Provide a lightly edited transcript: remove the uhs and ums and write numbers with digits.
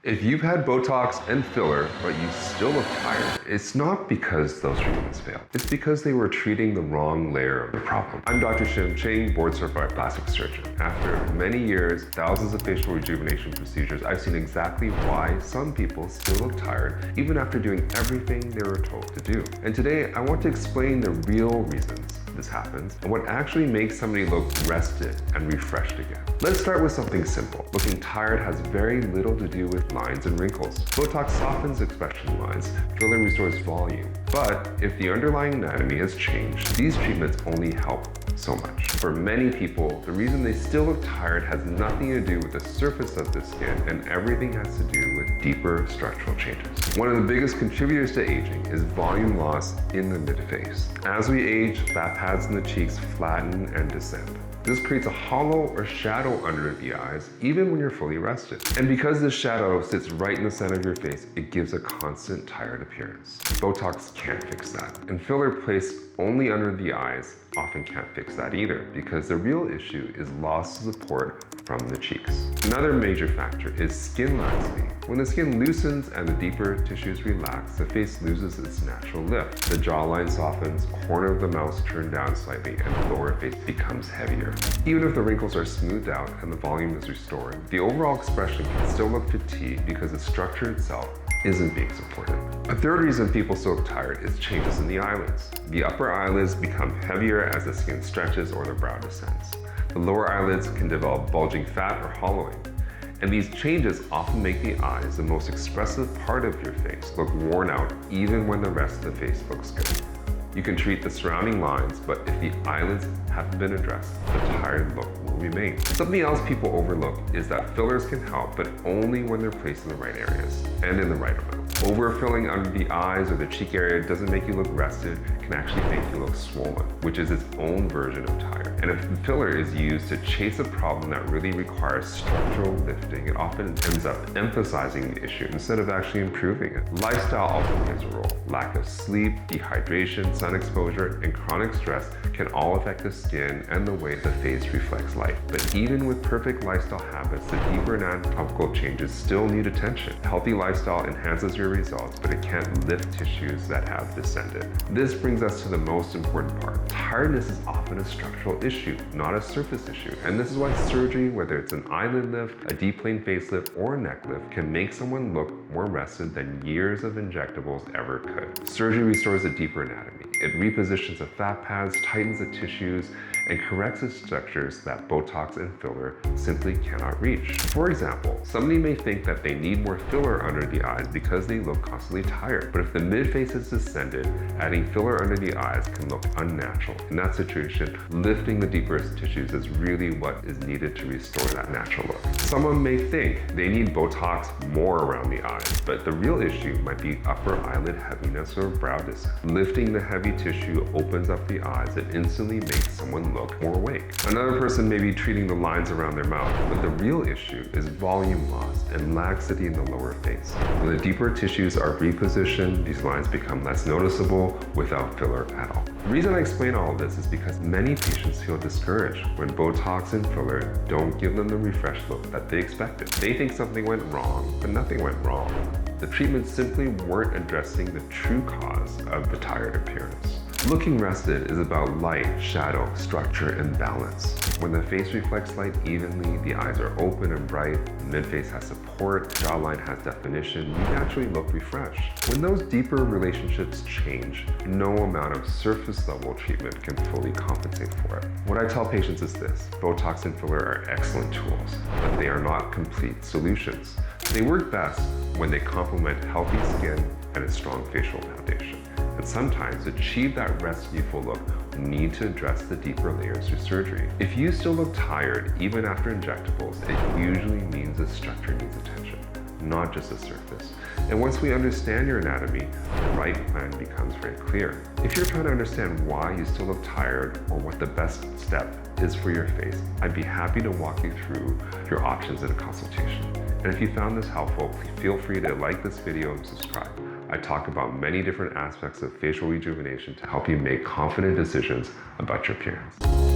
If you've had Botox and filler, but you still look tired, it's not because those treatments failed. It's because they were treating the wrong layer of the problem. I'm Dr. Shim Ching, board-certified plastic surgeon. After many years, thousands of facial rejuvenation procedures, I've seen exactly why some people still look tired, even after doing everything they were told to do. And today, I want to explain the real reasons this happens and what actually makes somebody look rested and refreshed again. Let's start with something simple. Looking tired has very little to do with lines and wrinkles. Botox softens expression lines, filler restores volume. But if the underlying anatomy has changed, these treatments only help so much. For many people, the reason they still look tired has nothing to do with the surface of the skin and everything has to do with deeper structural changes. One of the biggest contributors to aging is volume loss in the mid-face. As we age, fat pads in the cheeks flatten and descend. This creates a hollow or shadow under the eyes, even when you're fully rested. And because this shadow sits right in the center of your face, it gives a constant tired appearance. Botox can't fix that. And filler placed only under the eyes often can't fix that either, because the real issue is loss of support from the cheeks. Another major factor is skin laxity. When the skin loosens and the deeper tissues relax, the face loses its natural lift. The jawline softens, corner of the mouth turns down slightly, and the lower face becomes heavier. Even if the wrinkles are smoothed out and the volume is restored, the overall expression can still look fatigued because the structure itself isn't being supported. A third reason people still look tired is changes in the eyelids. The upper eyelids become heavier as the skin stretches or the brow descends. The lower eyelids can develop bulging fat or hollowing. And these changes often make the eyes, the most expressive part of your face, look worn out even when the rest of the face looks good. You can treat the surrounding lines, but if the eyelids haven't been addressed, the tired look will remain. Something else people overlook is that fillers can help, but only when they're placed in the right areas and in the right amount. Overfilling under the eyes or the cheek area doesn't make you look rested, can actually make you look swollen, which is its own version of tired. And if the filler is used to chase a problem that really requires structural lifting, it often ends up emphasizing the issue instead of actually improving it. Lifestyle also plays a role. Lack of sleep, dehydration, sun exposure, and chronic stress can all affect the skin and the way the face reflects light. But even with perfect lifestyle habits, the deeper anatomical changes still need attention. A healthy lifestyle enhances your results, but it can't lift tissues that have descended. This brings us to the most important part. Tiredness is often a structural issue, not a surface issue. And this is why surgery, whether it's an eyelid lift, a deep plane facelift, or a neck lift, can make someone look more rested than years of injectables ever could. Surgery restores a deeper anatomy. It repositions the fat pads, tightens the tissues, and corrects the structures that Botox and filler simply cannot reach. For example, somebody may think that they need more filler under the eyes because they look constantly tired. But if the mid-face is descended, adding filler under the eyes can look unnatural. In that situation, lifting the deeper tissues is really what is needed to restore that natural look. Someone may think they need Botox more around the eyes, but the real issue might be upper eyelid heaviness or brow descent. Lifting the heavy tissue opens up the eyes and instantly makes someone look more awake. Another person may be treating the lines around their mouth, but the real issue is volume loss and laxity in the lower face. When the deeper tissues are repositioned, these lines become less noticeable without filler at all. The reason I explain all of this is because many patients feel discouraged when Botox and filler don't give them the refreshed look that they expected. They think something went wrong, but nothing went wrong. The treatments simply weren't addressing the true cause of the tired appearance. Looking rested is about light, shadow, structure, and balance. When the face reflects light evenly, the eyes are open and bright, the mid-face has support, jawline has definition, you naturally look refreshed. When those deeper relationships change, no amount of surface level treatment can fully compensate for it. What I tell patients is this: Botox and filler are excellent tools, but they are not complete solutions. They work best when they complement healthy skin and a strong facial foundation. And sometimes to achieve that restful look, we need to address the deeper layers through surgery. If you still look tired, even after injectables, it usually means the structure needs attention, not just the surface. And once we understand your anatomy, the right plan becomes very clear. If you're trying to understand why you still look tired or what the best step is for your face, I'd be happy to walk you through your options in a consultation. And if you found this helpful, please feel free to like this video and subscribe. I talk about many different aspects of facial rejuvenation to help you make confident decisions about your appearance.